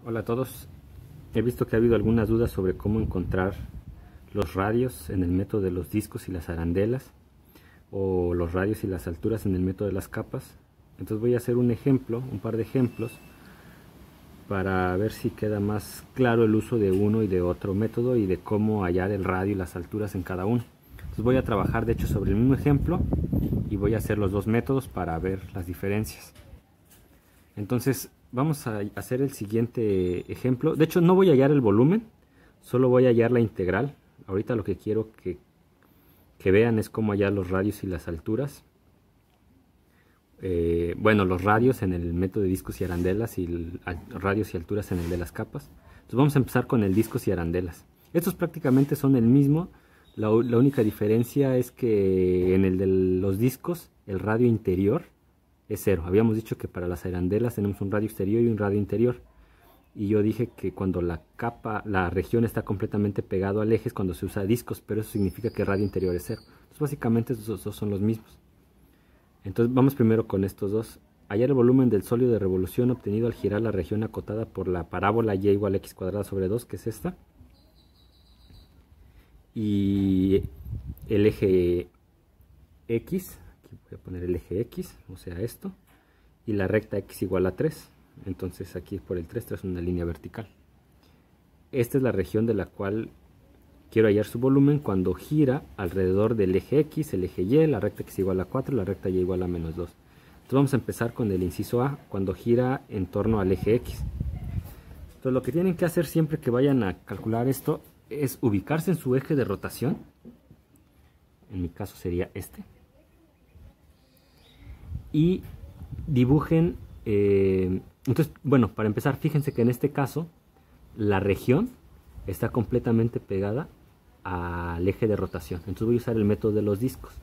Hola a todos. He visto que ha habido algunas dudas sobre cómo encontrar los radios en el método de los discos y las arandelas, o los radios y las alturas en el método de las capas. Entonces voy a hacer un par de ejemplos, para ver si queda más claro el uso de uno y de otro método y de cómo hallar el radio y las alturas en cada uno. Entonces voy a trabajar de hecho sobre el mismo ejemplo y voy a hacer los dos métodos para ver las diferencias. Entonces vamos a hacer el siguiente ejemplo. De hecho no voy a hallar el volumen, solo voy a hallar la integral. Ahorita lo que quiero que vean es cómo hallar los radios y las alturas. Bueno, los radios en el método de discos y arandelas y radios y alturas en el de las capas. Entonces vamos a empezar con el discos y arandelas. Estos prácticamente son el mismo. La única diferencia es que en el de los discos el radio interior es 0. Habíamos dicho que para las arandelas tenemos un radio exterior y un radio interior. Y yo dije que cuando la región está completamente pegado al eje es cuando se usa discos, pero eso significa que el radio interior es 0. Entonces básicamente estos dos son los mismos. Entonces vamos primero con estos dos. Hallar el volumen del sólido de revolución obtenido al girar la región acotada por la parábola y igual a x cuadrada sobre 2, que es esta. Y el eje x, aquí voy a poner el eje x, o sea esto. Y la recta x igual a 3. Entonces aquí por el 3 trazo una línea vertical. Esta es la región de la cual quiero hallar su volumen cuando gira alrededor del eje x, el eje y, la recta x igual a 4, la recta y igual a menos 2. Entonces vamos a empezar con el inciso A, cuando gira en torno al eje x. Entonces lo que tienen que hacer siempre que vayan a calcular esto es ubicarse en su eje de rotación. En mi caso sería este. Y dibujen, entonces, bueno, para empezar, fíjense que en este caso la región está completamente pegada al eje de rotación. Entonces voy a usar el método de los discos.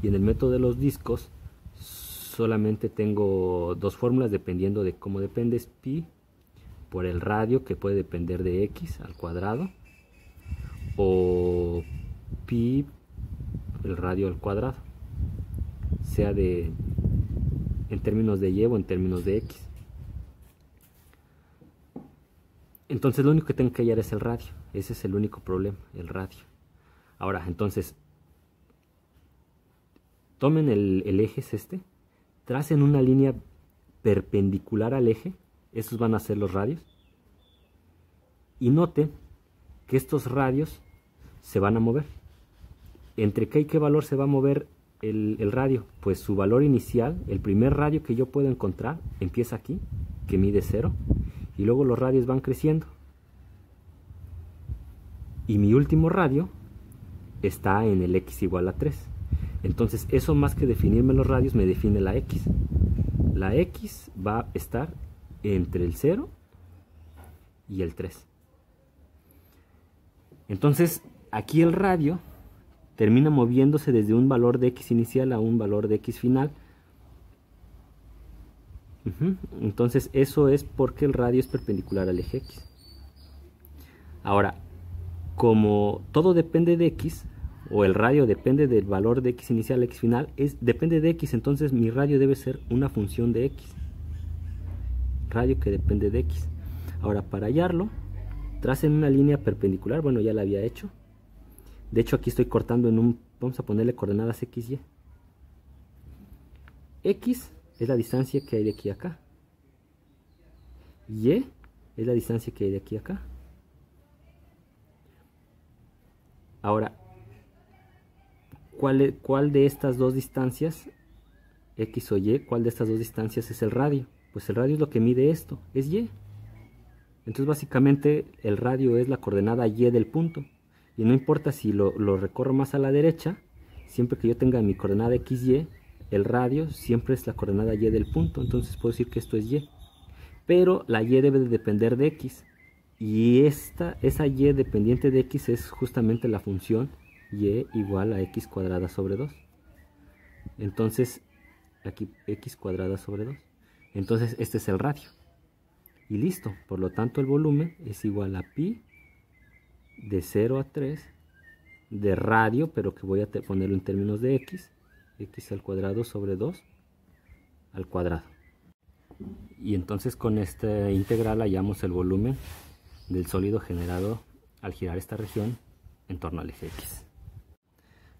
Y en el método de los discos solamente tengo dos fórmulas dependiendo de cómo depende. Es pi por el radio, que puede depender de x al cuadrado, o pi el radio al cuadrado, sea en términos de y o en términos de x. Entonces lo único que tengo que hallar es el radio. Ese es el único problema, el radio. Ahora, entonces, tomen el eje es este, tracen una línea perpendicular al eje, esos van a ser los radios, y noten que estos radios se van a mover. ¿Entre qué y qué valor se va a mover el radio? Pues su valor inicial, el primer radio que yo puedo encontrar, empieza aquí, que mide 0, y luego los radios van creciendo. Y mi último radio está en el x igual a 3. Entonces eso, más que definirme los radios, me define la x. La x va a estar entre el 0 y el 3. Entonces aquí el radio termina moviéndose desde un valor de x inicial a un valor de x final. Entonces eso es porque el radio es perpendicular al eje x. Ahora, como todo depende de x, o el radio depende del valor de x inicial a x final, depende de x, entonces mi radio debe ser una función de x. Radio que depende de x. Ahora, para hallarlo, tracen una línea perpendicular. Bueno, ya la había hecho. De hecho, aquí estoy cortando vamos a ponerle coordenadas x, y. X es la distancia que hay de aquí a acá. Y es la distancia que hay de aquí a acá. Ahora, ¿cuál de estas dos distancias, x o y, cuál de estas dos distancias es el radio? Pues el radio es lo que mide esto, es y. Entonces básicamente el radio es la coordenada y del punto. Y no importa si lo recorro más a la derecha, siempre que yo tenga mi coordenada x, y, el radio siempre es la coordenada y del punto. Entonces puedo decir que esto es y. Pero la y debe de depender de x. Y esa y dependiente de x es justamente la función y igual a x cuadrada sobre 2. Entonces, aquí x cuadrada sobre 2. Entonces este es el radio. Y listo. Por lo tanto el volumen es igual a pi de 0 a 3 de radio, pero que voy a ponerlo en términos de x al cuadrado sobre 2 al cuadrado. Y entonces con esta integral hallamos el volumen del sólido generado al girar esta región en torno al eje X.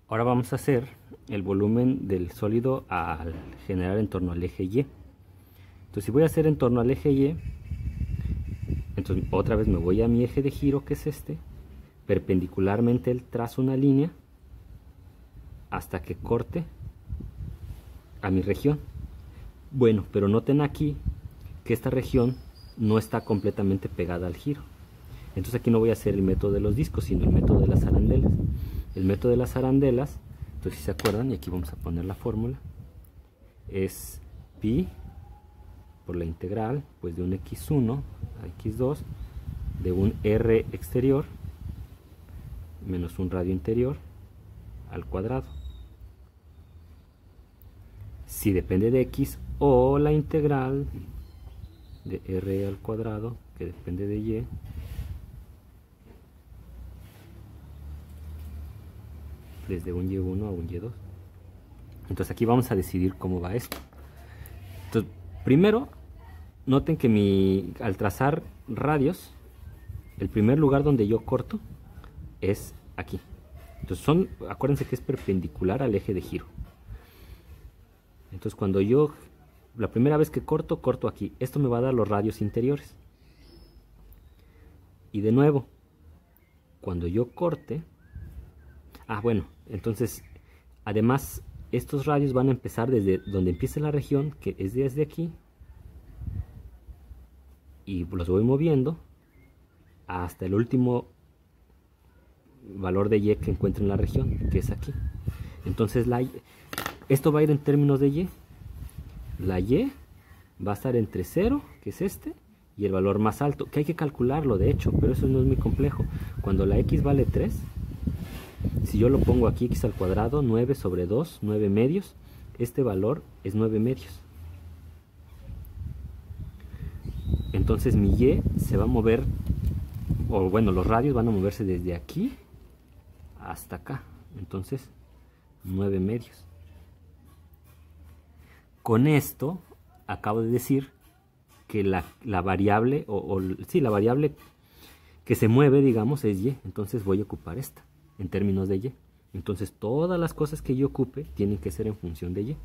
Ahora vamos a hacer el volumen del sólido al generar en torno al eje Y. Entonces si voy a hacer en torno al eje Y, entonces otra vez me voy a mi eje de giro, que es este, perpendicularmente trazo una línea hasta que corte a mi región. Bueno, pero noten aquí que esta región no está completamente pegada al giro. Entonces aquí no voy a hacer el método de los discos, sino el método de las arandelas. El método de las arandelas, entonces si se acuerdan, y aquí vamos a poner la fórmula, es pi por la integral pues de un x1 a x2 de un r exterior menos un radio interior al cuadrado. Si depende de x, o la integral de r al cuadrado, que depende de y, desde un y1 a un y2. Entonces aquí vamos a decidir cómo va esto. Entonces, primero, noten que al trazar radios, el primer lugar donde yo corto es aquí. Entonces acuérdense que es perpendicular al eje de giro. Entonces cuando la primera vez que corto aquí. Esto me va a dar los radios interiores. Y de nuevo, cuando yo corte, bueno, entonces además estos radios van a empezar desde donde empieza la región, que es desde aquí, y los voy moviendo hasta el último valor de y que encuentro en la región, que es aquí. Entonces esto va a ir en términos de y. La y va a estar entre 0, que es este, y el valor más alto, que hay que calcularlo de hecho, pero eso no es muy complejo. Cuando la x vale 3, si yo lo pongo aquí, x al cuadrado, 9 sobre 2, 9 medios, este valor es 9 medios. Entonces mi y se va a mover, o bueno, los radios van a moverse desde aquí hasta acá. Entonces 9 medios. Con esto acabo de decir que la variable, sí, la variable que se mueve, digamos, es y. Entonces voy a ocupar esta en términos de y. Entonces todas las cosas que yo ocupe tienen que ser en función de y.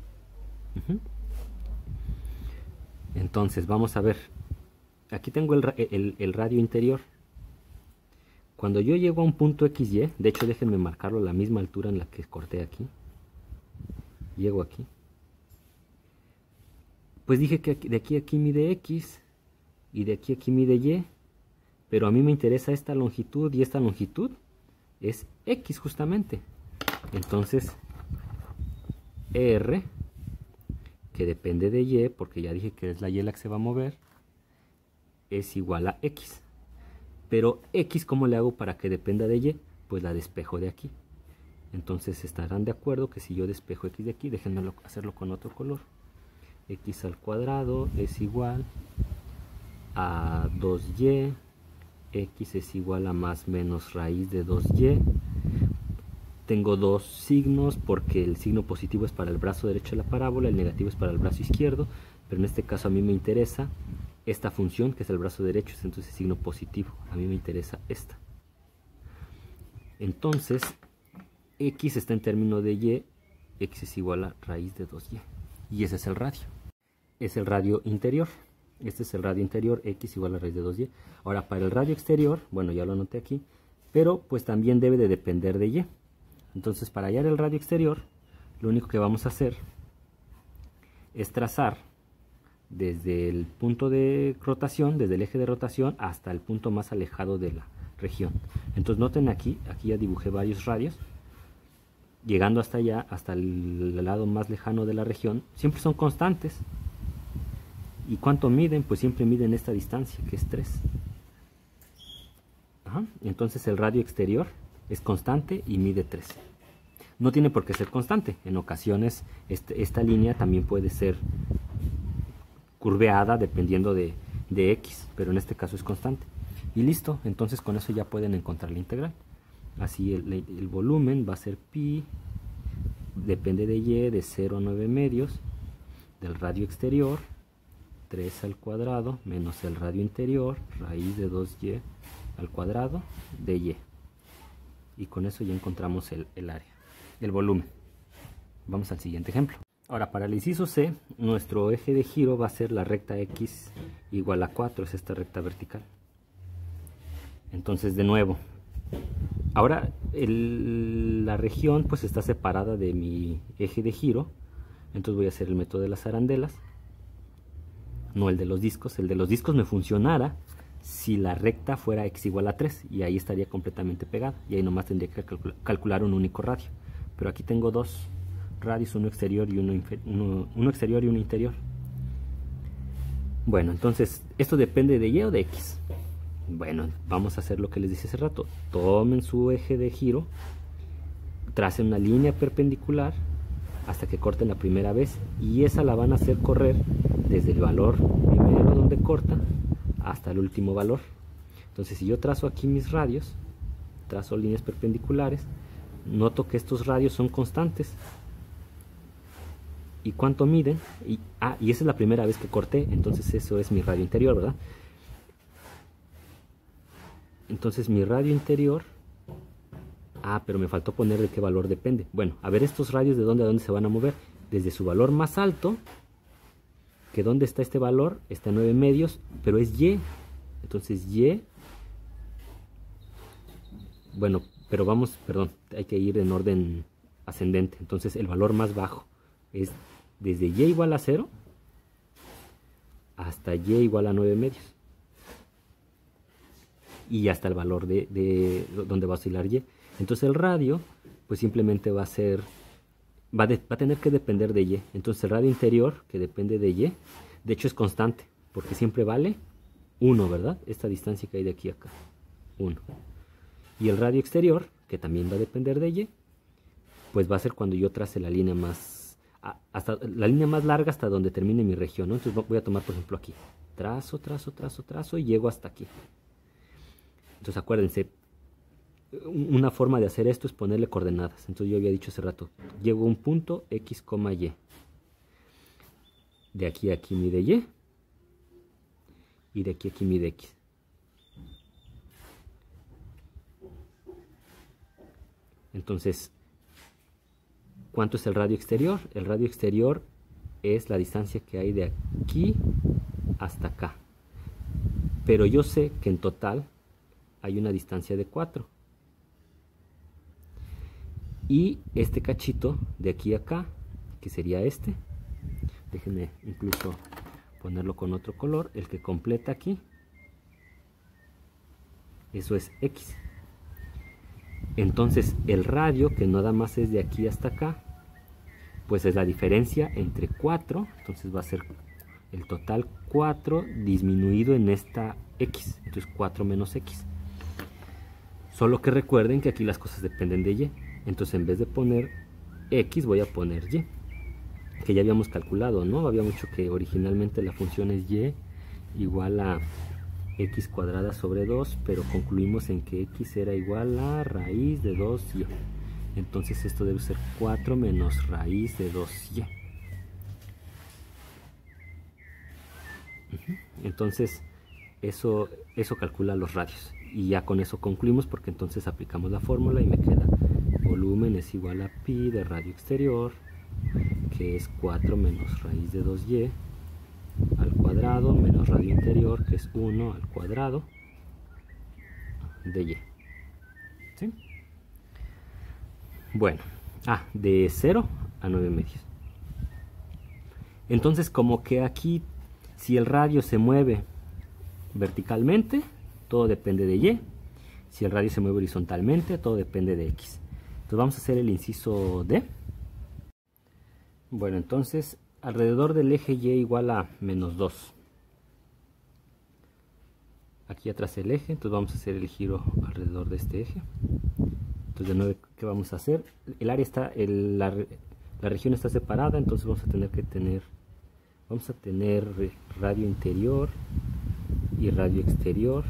Entonces vamos a ver. Aquí tengo el radio interior. Cuando yo llego a un punto XY, de hecho déjenme marcarlo a la misma altura en la que corté aquí. Llego aquí. Pues dije que de aquí a aquí mide X y de aquí a aquí mide Y, pero a mí me interesa esta longitud y esta longitud es X justamente. Entonces R, que depende de Y, porque ya dije que es la Y la que se va a mover, es igual a X. Pero X, ¿cómo le hago para que dependa de Y? Pues la despejo de aquí. Entonces estarán de acuerdo que si yo despejo X de aquí, déjenme hacerlo con otro color. X al cuadrado es igual a 2y, X es igual a más menos raíz de 2y. Tengo dos signos porque el signo positivo es para el brazo derecho de la parábola, el negativo es para el brazo izquierdo, pero en este caso a mí me interesa esta función que es el brazo derecho, es entonces signo positivo, a mí me interesa esta. Entonces X está en términos de Y, X es igual a raíz de 2y. Y ese es el radio. Es el radio interior. Este es el radio interior, X igual a raíz de 2y. Ahora, para el radio exterior, bueno, ya lo anoté aquí, pero pues también debe de depender de Y. Entonces, para hallar el radio exterior, lo único que vamos a hacer es trazar desde el punto de rotación, desde el eje de rotación, hasta el punto más alejado de la región. Entonces, noten aquí ya dibujé varios radios. Llegando hasta allá, hasta el lado más lejano de la región, siempre son constantes. ¿Y cuánto miden? Pues siempre miden esta distancia, que es 3. Entonces el radio exterior es constante y mide 3. No tiene por qué ser constante. En ocasiones esta línea también puede ser curveada dependiendo de X, pero en este caso es constante. Y listo, entonces con eso ya pueden encontrar la integral. Así el volumen va a ser pi, depende de Y, de 0 a 9 medios, del radio exterior, 3 al cuadrado menos el radio interior, raíz de 2y al cuadrado de y. Y con eso ya encontramos el área, el volumen. Vamos al siguiente ejemplo. Ahora, para el inciso C, nuestro eje de giro va a ser la recta x igual a 4, es esta recta vertical. Entonces, de nuevo, ahora la región pues está separada de mi eje de giro, entonces voy a hacer el método de las arandelas, no el de los discos. El de los discos me funcionara si la recta fuera x igual a 3, y ahí estaría completamente pegada, y ahí nomás tendría que calcular un único radio. Pero aquí tengo dos radios, uno exterior y uno interior. Bueno, entonces, ¿esto depende de y o de x? Bueno, vamos a hacer lo que les dije hace rato. Tomen su eje de giro, tracen una línea perpendicular hasta que corten la primera vez, y esa la van a hacer correr desde el valor primero donde corta hasta el último valor. Entonces, si yo trazo aquí mis radios, trazo líneas perpendiculares, noto que estos radios son constantes. ¿Y cuánto miden? Y esa es la primera vez que corté, entonces eso es mi radio interior, ¿verdad? Entonces mi radio interior, pero me faltó poner de qué valor depende. Bueno, a ver estos radios de dónde a dónde se van a mover. Desde su valor más alto, que dónde está este valor, está en 9 medios, pero es y. Entonces y, bueno, pero vamos, perdón, hay que ir en orden ascendente. Entonces el valor más bajo es desde y igual a 0 hasta y igual a 9 medios. Y hasta el valor de donde va a oscilar y. Entonces el radio, pues simplemente va a tener que depender de y. Entonces el radio interior, que depende de y, de hecho es constante, porque siempre vale 1, ¿verdad? Esta distancia que hay de aquí a acá, 1. Y el radio exterior, que también va a depender de y, pues va a ser cuando yo trace la línea más larga hasta donde termine mi región, ¿no? Entonces voy a tomar, por ejemplo, aquí. Trazo y llego hasta aquí. Entonces acuérdense, una forma de hacer esto es ponerle coordenadas. Entonces yo había dicho hace rato, llego a un punto x, y. De aquí a aquí mide y. Y de aquí a aquí mide x. Entonces, ¿cuánto es el radio exterior? El radio exterior es la distancia que hay de aquí hasta acá. Pero yo sé que en total hay una distancia de 4. Y este cachito de aquí a acá, que sería este, déjenme incluso ponerlo con otro color, el que completa aquí, eso es x. Entonces el radio, que nada más es de aquí hasta acá, pues es la diferencia entre 4, entonces va a ser el total 4 disminuido en esta x, entonces 4 menos x. Solo que recuerden que aquí las cosas dependen de y, entonces en vez de poner x voy a poner y, que ya habíamos calculado, ¿no? Habíamos dicho que originalmente la función es y igual a x cuadrada sobre 2, pero concluimos en que x era igual a raíz de 2y. Entonces esto debe ser 4 menos raíz de 2y. Entonces eso calcula los radios. Y ya con eso concluimos, porque entonces aplicamos la fórmula y me queda volumen es igual a pi de radio exterior, que es 4 menos raíz de 2y al cuadrado, menos radio interior, que es 1 al cuadrado de y. ¿Sí? Bueno, de 0 a 9 medios. Entonces, como que aquí, si el radio se mueve verticalmente, todo depende de y. Si el radio se mueve horizontalmente, todo depende de x. Entonces vamos a hacer el inciso D. Bueno, entonces alrededor del eje y igual a menos 2. Aquí atrás el eje, entonces vamos a hacer el giro alrededor de este eje. Entonces de nuevo, ¿qué vamos a hacer? El área está, la región está separada, entonces vamos a tener radio interior y radio exterior.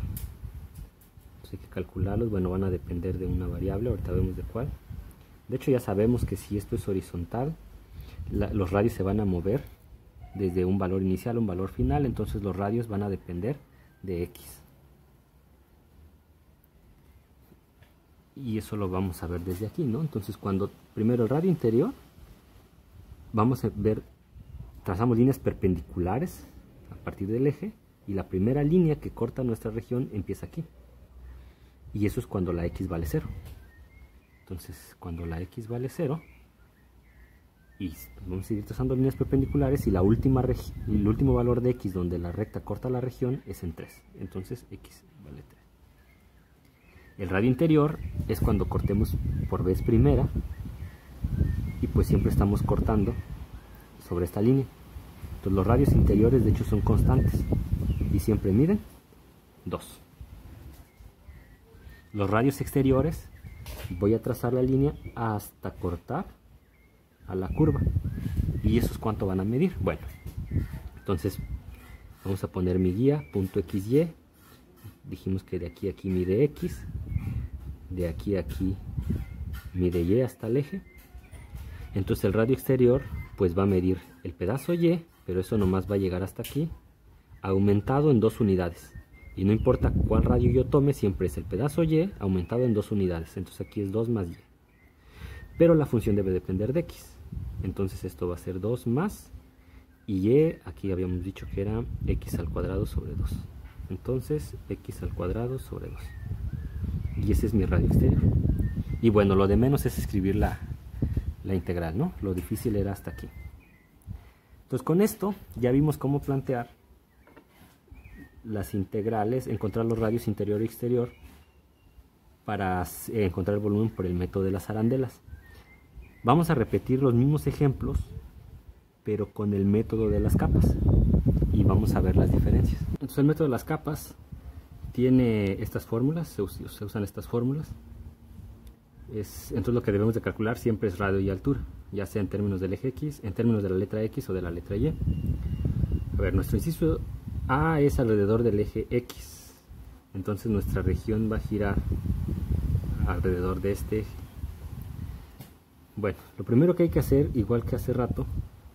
Entonces hay que calcularlos, bueno, van a depender de una variable, ahorita vemos de cuál. De hecho ya sabemos que si esto es horizontal, los radios se van a mover desde un valor inicial a un valor final, entonces los radios van a depender de X. Y eso lo vamos a ver desde aquí, ¿no? Entonces cuando primero el radio interior, vamos a ver, trazamos líneas perpendiculares a partir del eje, y la primera línea que corta nuestra región empieza aquí. Y eso es cuando la X vale 0. Entonces cuando la X vale 0, y vamos a seguir trazando líneas perpendiculares, y el último valor de X donde la recta corta la región es en 3. Entonces X vale 3. El radio interior es cuando cortemos por vez primera, y pues siempre estamos cortando sobre esta línea. Entonces los radios interiores de hecho son constantes y siempre miden 2. Los radios exteriores, voy a trazar la línea hasta cortar a la curva, y eso es cuánto van a medir. Bueno, entonces vamos a poner mi guía, punto XY. Dijimos que de aquí a aquí mide X, de aquí a aquí mide Y hasta el eje. Entonces el radio exterior pues va a medir el pedazo Y, pero eso nomás va a llegar hasta aquí, aumentado en 2 unidades. Y no importa cuál radio yo tome, siempre es el pedazo Y aumentado en 2 unidades. Entonces aquí es 2 más Y. Pero la función debe depender de X. Entonces esto va a ser 2 más, y Y, aquí habíamos dicho que era X al cuadrado sobre 2. Entonces X al cuadrado sobre 2. Y ese es mi radio exterior. Y bueno, lo de menos es escribir la integral, ¿no? Lo difícil era hasta aquí. Entonces con esto ya vimos cómo plantear las integrales, encontrar los radios interior y exterior para encontrar el volumen por el método de las arandelas. Vamos a repetir los mismos ejemplos, pero con el método de las capas, y vamos a ver las diferencias. Entonces el método de las capas tiene estas fórmulas, se usan estas fórmulas. Entonces lo que debemos de calcular siempre es radio y altura, ya sea en términos del eje X, en términos de la letra X o de la letra Y. A ver, nuestro inciso A es alrededor del eje X, entonces nuestra región va a girar alrededor de este eje. Bueno, lo primero que hay que hacer, igual que hace rato,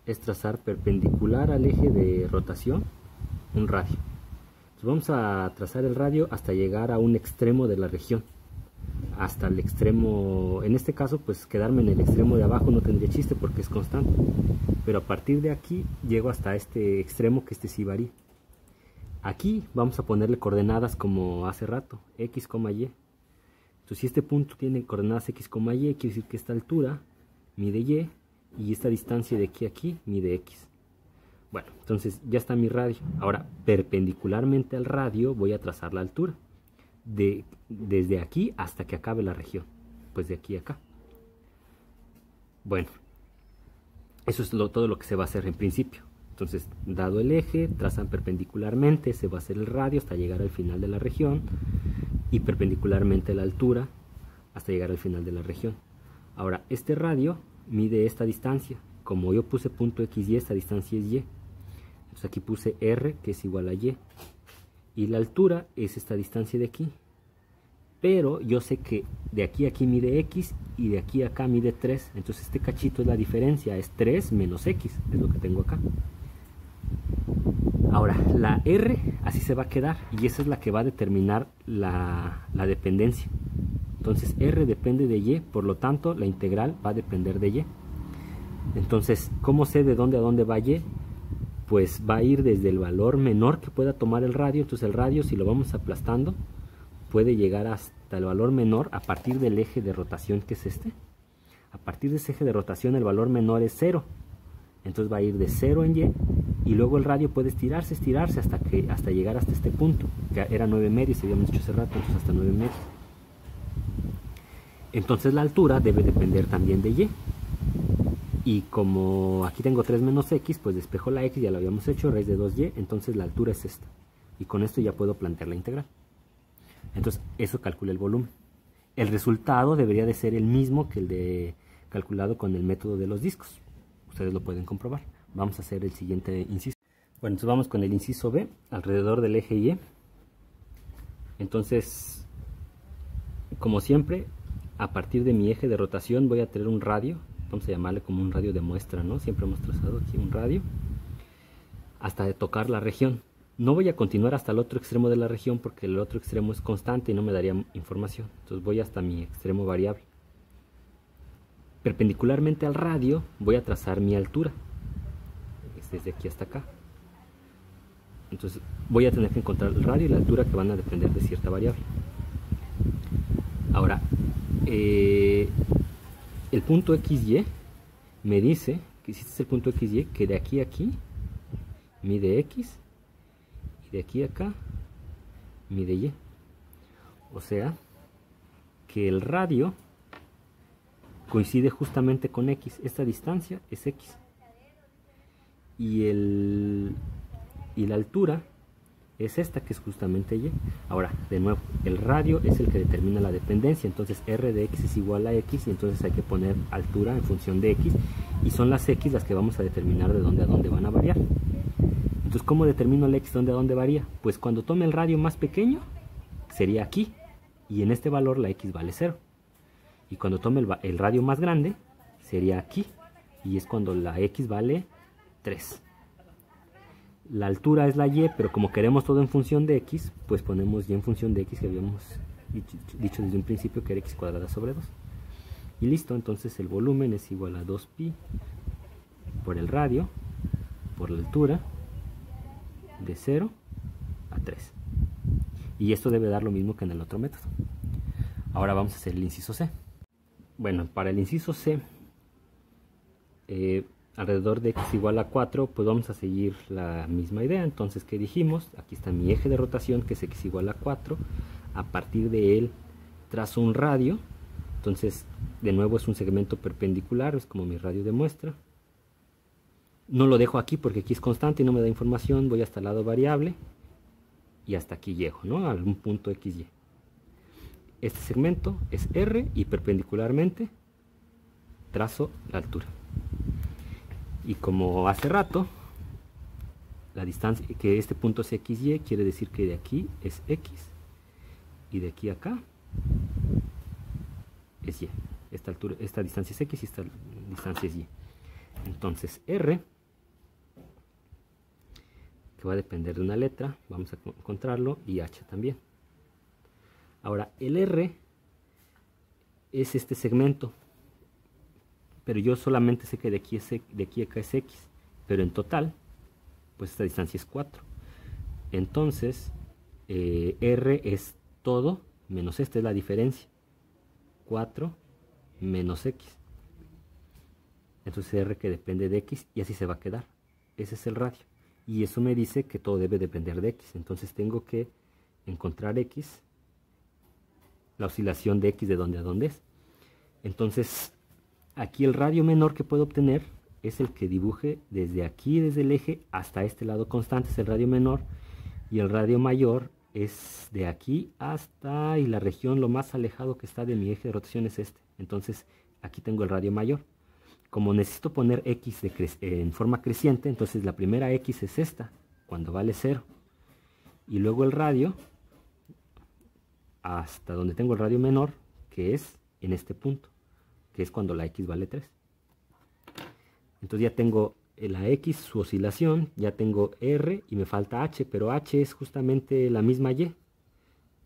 es trazar perpendicular al eje de rotación un radio. Entonces vamos a trazar el radio hasta llegar a un extremo de la región, hasta el extremo, en este caso pues quedarme en el extremo de abajo no tendría chiste porque es constante, pero a partir de aquí llego hasta este extremo, que este sí varía. Aquí vamos a ponerle coordenadas como hace rato, X, Y. Entonces si este punto tiene coordenadas X, Y, quiere decir que esta altura mide Y, y esta distancia de aquí a aquí mide X. Bueno, entonces ya está mi radio. Ahora, perpendicularmente al radio voy a trazar la altura. Desde aquí hasta que acabe la región. Pues de aquí a acá. Bueno, eso es todo lo que se va a hacer en principio. Entonces, dado el eje, trazan perpendicularmente, se va a hacer el radio hasta llegar al final de la región, y perpendicularmente la altura hasta llegar al final de la región. Ahora, este radio mide esta distancia. Como yo puse punto XY, esta distancia es Y. Entonces aquí puse R, que es igual a Y. Y la altura es esta distancia de aquí. Pero yo sé que de aquí a aquí mide X y de aquí a acá mide 3. Entonces este cachito es la diferencia, es 3 menos X, es lo que tengo acá. Ahora, la R así se va a quedar, y esa es la que va a determinar la dependencia. Entonces R depende de Y, por lo tanto la integral va a depender de Y. Entonces, ¿cómo sé de dónde a dónde va Y? Pues va a ir desde el valor menor que pueda tomar el radio. Entonces el radio, si lo vamos aplastando, puede llegar hasta el valor menor a partir del eje de rotación, que es este. A partir de ese eje de rotación el valor menor es 0. Entonces va a ir de 0 en Y, y luego el radio puede estirarse hasta llegar hasta este punto, que era 9 medios, habíamos dicho hace rato, entonces hasta 9 medios. Entonces la altura debe depender también de Y. Y como aquí tengo 3 menos X, pues despejo la X, ya lo habíamos hecho, raíz de 2Y, entonces la altura es esta. Y con esto ya puedo plantear la integral. Entonces eso calcula el volumen. El resultado debería de ser el mismo que el de calculado con el método de los discos. Ustedes lo pueden comprobar. Vamos a hacer el siguiente inciso. Bueno, entonces vamos con el inciso B, alrededor del eje Y. Entonces, como siempre, a partir de mi eje de rotación voy a tener un radio. Vamos a llamarle como un radio de muestra, ¿no? Siempre hemos trazado aquí un radio. hasta tocar la región. No voy a continuar hasta el otro extremo de la región porque el otro extremo es constante y no me daría información. Entonces voy hasta mi extremo variable. Perpendicularmente al radio voy a trazar mi altura. Es desde aquí hasta acá. Entonces voy a tener que encontrar el radio y la altura que van a depender de cierta variable. Ahora, el punto XY me dice que si este es el punto XY, que de aquí a aquí mide X y de aquí a acá mide Y. O sea, que el radio coincide justamente con X. Esta distancia es X. Y la altura es esta, que es justamente Y. Ahora, de nuevo, el radio es el que determina la dependencia. Entonces R de X es igual a X, y entonces hay que poner altura en función de X. Y son las X las que vamos a determinar de dónde a dónde van a variar. Entonces, ¿cómo determino el X dónde a dónde varía? Pues cuando tome el radio más pequeño, sería aquí. Y en este valor la X vale 0. Y cuando tome el radio más grande, sería aquí. Y es cuando la X vale 3. La altura es la Y, pero como queremos todo en función de X, pues ponemos Y en función de X, que habíamos dicho desde un principio que era X cuadrada sobre 2. Y listo, entonces el volumen es igual a 2pi por el radio, por la altura, de 0 a 3. Y esto debe dar lo mismo que en el otro método. Ahora vamos a hacer el inciso C. Bueno, para el inciso C, alrededor de X igual a 4, pues vamos a seguir la misma idea. Entonces, ¿qué dijimos? Aquí está mi eje de rotación, que es X igual a 4. A partir de él trazo un radio. Entonces, de nuevo es un segmento perpendicular, es como mi radio de muestra. No lo dejo aquí porque aquí es constante y no me da información. Voy hasta el lado variable y hasta aquí llego, ¿no? A algún punto XY. Este segmento es R y perpendicularmente trazo la altura. Y como hace rato, la distancia, que este punto es XY, quiere decir que de aquí es X y de aquí a acá es Y. Esta distancia es X y esta distancia es Y. Entonces R, que va a depender de una letra, vamos a encontrarlo, y H también. Ahora, el R es este segmento, pero yo solamente sé que de aquí a acá es X, pero en total, pues esta distancia es 4. Entonces, R es todo menos esta es la diferencia. 4 menos X. Entonces R que depende de X y así se va a quedar. Ese es el radio. Y eso me dice que todo debe depender de X. Entonces tengo que encontrar X, la oscilación de X de dónde a dónde es. Entonces, aquí el radio menor que puedo obtener es el que dibuje desde aquí, desde el eje, hasta este lado constante, es el radio menor. Y el radio mayor es de aquí hasta, y la región lo más alejado que está de mi eje de rotación es este. Entonces, aquí tengo el radio mayor. Como necesito poner X en forma creciente, entonces la primera X es esta, cuando vale 0. Y luego el radio, hasta donde tengo el radio menor, que es en este punto, que es cuando la X vale 3. Entonces ya tengo la X, su oscilación, ya tengo R y me falta H, pero H es justamente la misma Y.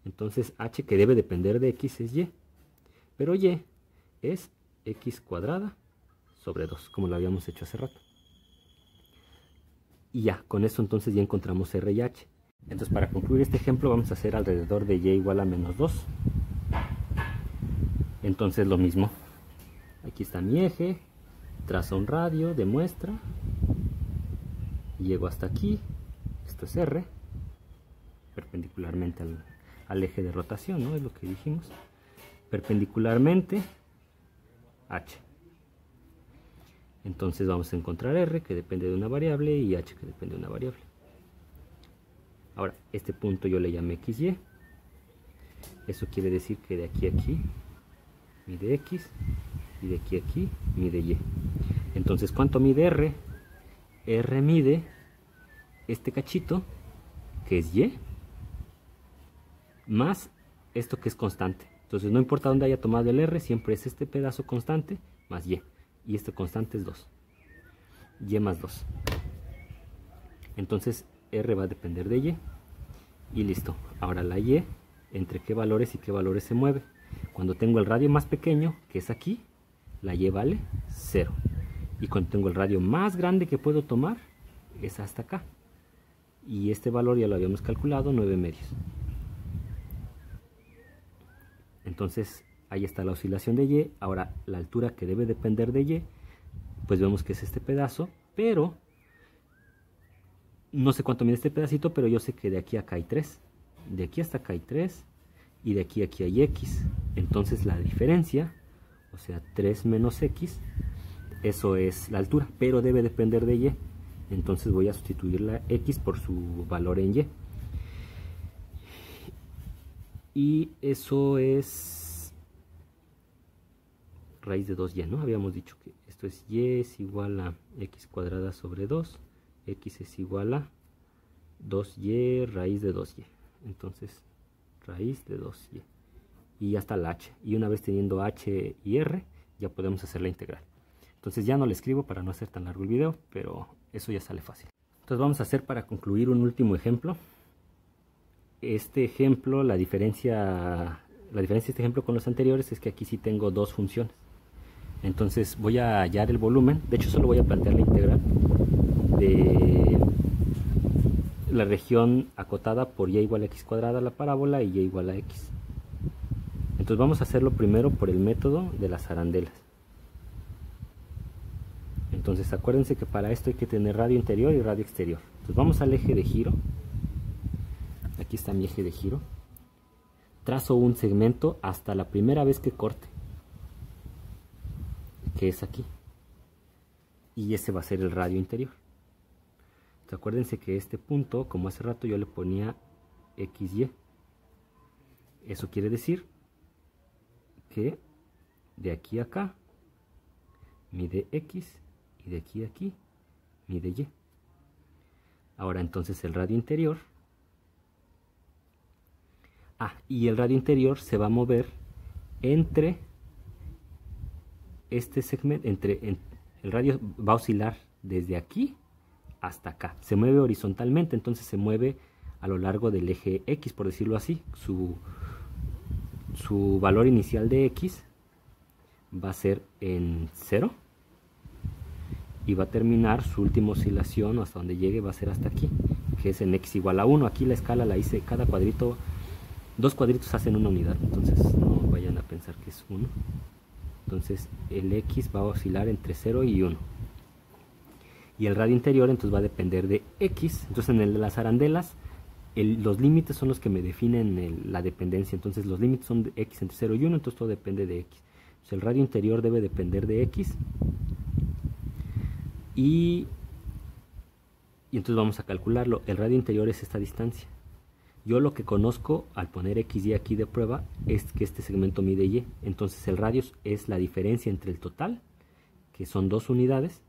Entonces H, que debe depender de X, es Y. Pero Y es X cuadrada sobre 2, como lo habíamos hecho hace rato. Y ya, con eso entonces ya encontramos R y H. Entonces, para concluir este ejemplo vamos a hacer alrededor de Y igual a menos 2. Entonces lo mismo. Aquí está mi eje, trazo un radio de muestra, llego hasta aquí, esto es R, perpendicularmente al eje de rotación, ¿no? Es lo que dijimos. Perpendicularmente H. Entonces vamos a encontrar R, que depende de una variable, y H, que depende de una variable. Ahora, este punto yo le llamé XY. Eso quiere decir que de aquí a aquí mide X, y de aquí a aquí mide Y. Entonces, ¿cuánto mide R? R mide este cachito, que es Y, más esto que es constante. Entonces, no importa dónde haya tomado el R, siempre es este pedazo constante más Y. Y este constante es 2. Y más 2. Entonces R va a depender de Y. Y listo. Ahora la Y, entre qué valores y qué valores se mueve. Cuando tengo el radio más pequeño, que es aquí, la Y vale 0. Y cuando tengo el radio más grande que puedo tomar, es hasta acá. Y este valor ya lo habíamos calculado, 9 medios. Entonces ahí está la oscilación de Y. Ahora la altura que debe depender de Y, pues vemos que es este pedazo, pero no sé cuánto mide este pedacito, pero yo sé que de aquí a acá hay 3. De aquí hasta acá hay 3. Y de aquí a aquí hay X. Entonces la diferencia, o sea 3 menos X, eso es la altura, pero debe depender de Y. Entonces voy a sustituir la X por su valor en Y. Y eso es raíz de 2Y, ¿no? Habíamos dicho que esto es Y es igual a X cuadrada sobre 2. X es igual a 2Y raíz de 2Y. Entonces, raíz de 2Y. Y ya está la H. Y una vez teniendo H y R, ya podemos hacer la integral. Entonces ya no le escribo para no hacer tan largo el video, pero eso ya sale fácil. Entonces vamos a hacer, para concluir, un último ejemplo. Este ejemplo, la diferencia de este ejemplo con los anteriores es que aquí sí tengo dos funciones. Entonces voy a hallar el volumen. De hecho solo voy a plantear la integral de la región acotada por y igual a x cuadrada la parábola y y igual a x. Entonces vamos a hacerlo primero por el método de las arandelas. Entonces acuérdense que para esto hay que tener radio interior y radio exterior. Entonces vamos al eje de giro. Aquí está mi eje de giro. Trazo un segmento hasta la primera vez que corte, que es aquí. Y ese va a ser el radio interior. Entonces acuérdense que este punto, como hace rato yo le ponía XY. Eso quiere decir que de aquí a acá mide X y de aquí a aquí mide Y. Ahora entonces el radio interior, y el radio interior se va a mover entre este segmento, el radio va a oscilar desde aquí hasta acá, se mueve horizontalmente, entonces se mueve a lo largo del eje X, por decirlo así. Su valor inicial de X va a ser en 0 y va a terminar su última oscilación, hasta donde llegue va a ser hasta aquí, que es en X igual a 1. Aquí la escala la hice, cada cuadrito, dos cuadritos hacen una unidad, entonces no vayan a pensar que es 1. Entonces el X va a oscilar entre 0 y 1. Y el radio interior entonces va a depender de X. Entonces en el de las arandelas, los límites son los que me definen la dependencia. Entonces los límites son de X entre 0 y 1, entonces todo depende de X. Entonces el radio interior debe depender de X. Y entonces vamos a calcularlo. El radio interior es esta distancia. Yo lo que conozco al poner XY aquí de prueba es que este segmento mide Y. Entonces el radio es la diferencia entre el total, que son 2 unidades,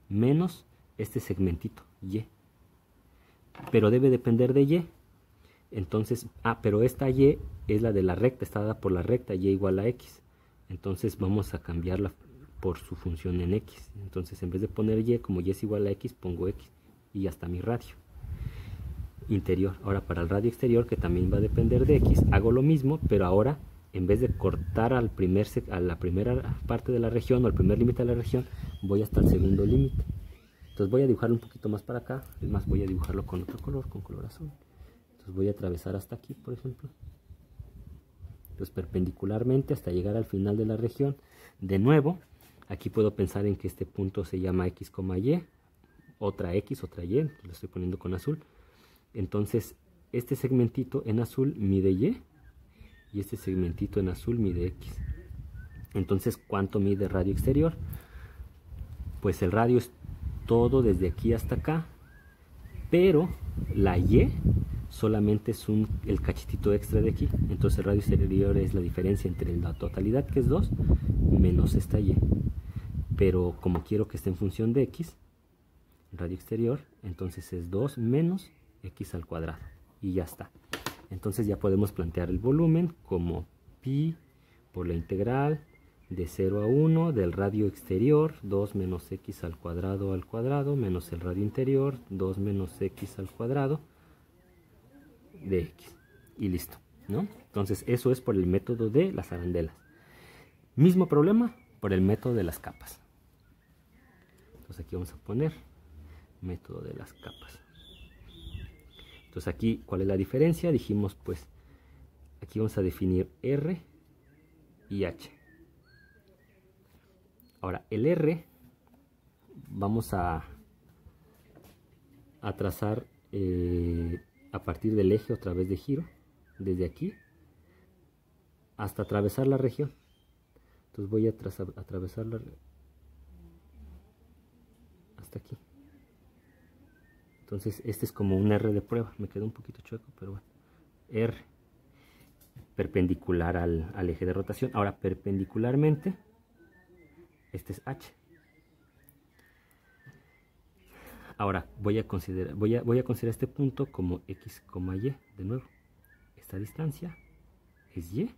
menos este segmentito Y. Pero debe depender de Y. Entonces, pero esta Y es la de la recta, está dada por la recta Y igual a X. Entonces vamos a cambiarla por su función en X. Entonces en vez de poner Y, como Y es igual a X, pongo X. Y ya está mi radio interior. Ahora para el radio exterior, que también va a depender de X, hago lo mismo, pero ahora en vez de cortar a la primera parte de la región o al primer límite de la región, voy hasta el segundo límite. Entonces voy a dibujarlo un poquito más para acá, es más, voy a dibujarlo con otro color, con color azul. Entonces voy a atravesar hasta aquí, por ejemplo. Entonces perpendicularmente hasta llegar al final de la región. De nuevo, aquí puedo pensar en que este punto se llama X, Y, otra X, otra Y, lo estoy poniendo con azul. Entonces este segmentito en azul mide Y y este segmentito en azul mide X. Entonces, ¿cuánto mide radio exterior? Pues el radio es todo desde aquí hasta acá, pero la Y solamente es el cachitito extra de aquí. Entonces el radio exterior es la diferencia entre la totalidad, que es 2, menos esta Y. Pero como quiero que esté en función de X, radio exterior, entonces es 2 menos X al cuadrado. Y ya está. Entonces ya podemos plantear el volumen como pi por la integral de 0 a 1 del radio exterior, 2 menos x al cuadrado menos el radio interior, 2 menos x al cuadrado de x. Y listo, ¿no? Entonces eso es por el método de las arandelas. Mismo problema por el método de las capas. Entonces aquí vamos a poner método de las capas. Entonces aquí, ¿cuál es la diferencia? Dijimos, pues, aquí vamos a definir R y H. Ahora, el R vamos a trazar a partir del eje otra vez de giro, desde aquí hasta atravesar la región. Entonces voy a atravesarla hasta aquí. Entonces este es como un R de prueba. Me quedó un poquito chueco, pero bueno. R perpendicular al eje de rotación. Ahora perpendicularmente, este es H. Ahora voy a considerar este punto como X, Y de nuevo. Esta distancia es Y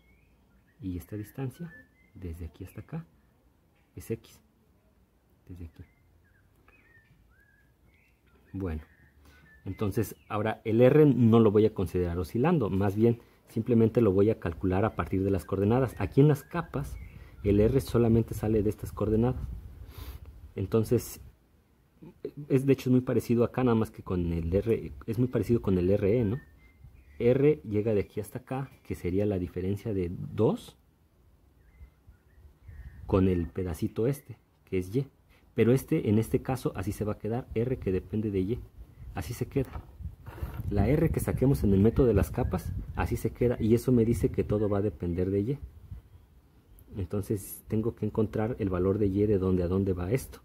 y esta distancia desde aquí hasta acá es X. Desde aquí. Bueno, entonces ahora el R no lo voy a considerar oscilando, más bien simplemente lo voy a calcular a partir de las coordenadas. Aquí en las capas el R solamente sale de estas coordenadas. Entonces de hecho es muy parecido acá, nada más que con el R, es muy parecido con el RE, ¿no? R llega de aquí hasta acá, que sería la diferencia de 2 con el pedacito este, que es Y. Pero en este caso, así se va a quedar, R que depende de Y. Así se queda. La R que saquemos en el método de las capas, así se queda. Y eso me dice que todo va a depender de Y. Entonces tengo que encontrar el valor de Y de dónde a dónde va esto.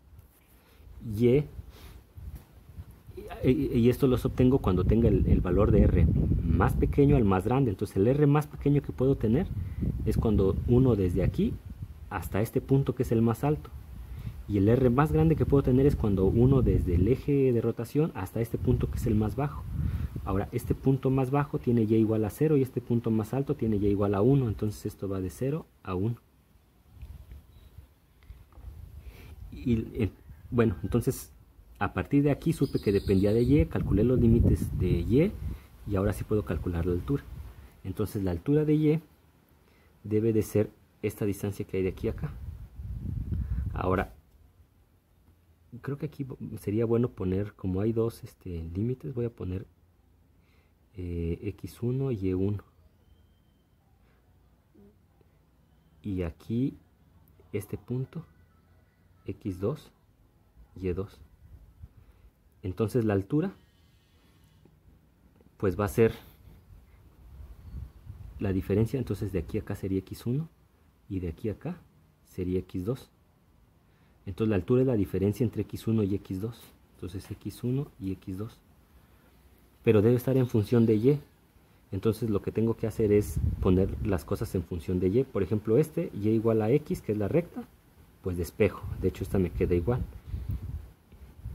Y esto los obtengo cuando tenga el valor de R más pequeño al más grande. Entonces el R más pequeño que puedo tener es cuando uno desde aquí hasta este punto que es el más alto. Y el R más grande que puedo tener es cuando uno desde el eje de rotación hasta este punto que es el más bajo. Ahora este punto más bajo tiene Y igual a 0 y este punto más alto tiene Y igual a 1. Entonces esto va de 0 a 1. Y bueno, entonces a partir de aquí supe que dependía de Y, calculé los límites de y ahora sí puedo calcular la altura. Entonces la altura de Y debe de ser esta distancia que hay de aquí a acá. Ahora, creo que aquí sería bueno poner, como hay dos límites, voy a poner X1 y Y1. Y aquí este punto, X2, Y2. Entonces la altura pues va a ser la diferencia, entonces de aquí a acá sería X1 y de aquí a acá sería X2. Entonces la altura es la diferencia entre X1 y X2. Entonces X1 y X2. Pero debe estar en función de Y. Entonces lo que tengo que hacer es poner las cosas en función de Y. Por ejemplo Y igual a X, que es la recta, pues despejo. De hecho esta me queda igual.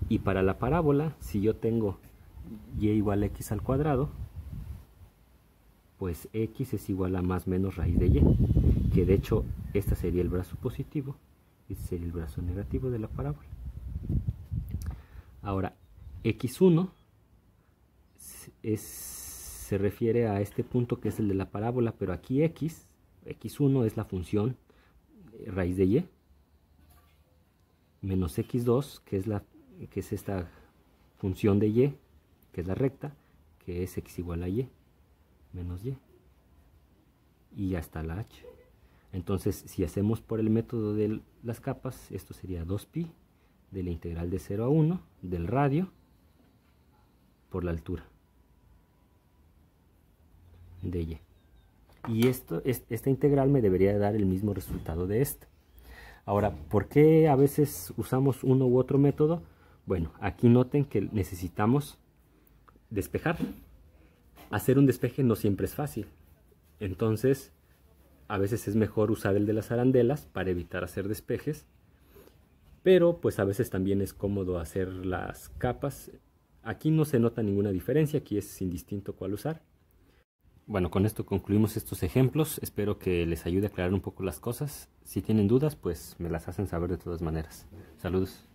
Y para la parábola, si yo tengo Y igual a X al cuadrado, pues X es igual a más menos raíz de Y. Que de hecho este sería el brazo positivo. Este sería el brazo negativo de la parábola. Ahora, X1 se refiere a este punto que es el de la parábola, pero aquí X1 es la función raíz de Y, menos X2, que es esta función de Y, que es la recta, que es X igual a Y, menos Y. Y ya está la H. Entonces, si hacemos por el método de las capas, esto sería 2pi de la integral de 0 a 1 del radio por la altura de Y. Y esta integral me debería dar el mismo resultado de esta. Ahora, ¿por qué a veces usamos uno u otro método? Bueno, aquí noten que necesitamos despejar. Hacer un despeje no siempre es fácil. Entonces, a veces es mejor usar el de las arandelas para evitar hacer despejes. Pero pues a veces también es cómodo hacer las capas. Aquí no se nota ninguna diferencia, aquí es indistinto cuál usar. Bueno, con esto concluimos estos ejemplos. Espero que les ayude a aclarar un poco las cosas. Si tienen dudas, pues me las hacen saber de todas maneras. Saludos.